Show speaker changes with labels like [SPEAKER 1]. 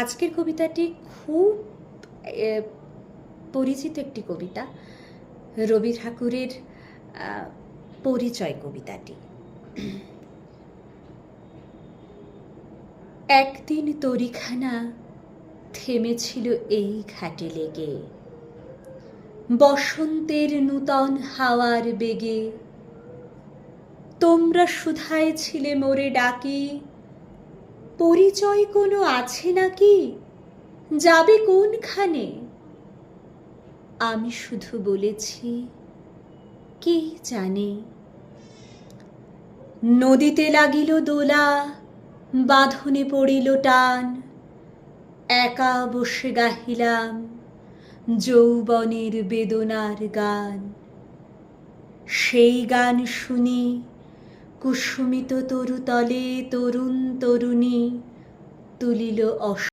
[SPEAKER 1] আজকের কবিতাটি খুব পরিচিত একটি কবিতা, রবি ঠাকুরের পরিচয় কবিতাটি। একদিন তরিখানা থেমেছিল এই ঘাটে লেগে, বসন্তের নূতন হাওয়ার বেগে। তোমরা শুধায় ছিলে মোরে ডাকি, পরিচয় কোনো আছে নাকি, যাবে কোনখানে? আমি শুধু বলেছি, কে জানে। নদীতে লাগিল দোলা, বাঁধনে পড়িল টান, একা বসে গাহিলাম যৌবনের বেদনার গান। সেই গান শুনি কুসুমিত তরুতলে তরুণ তরুণী তুলিল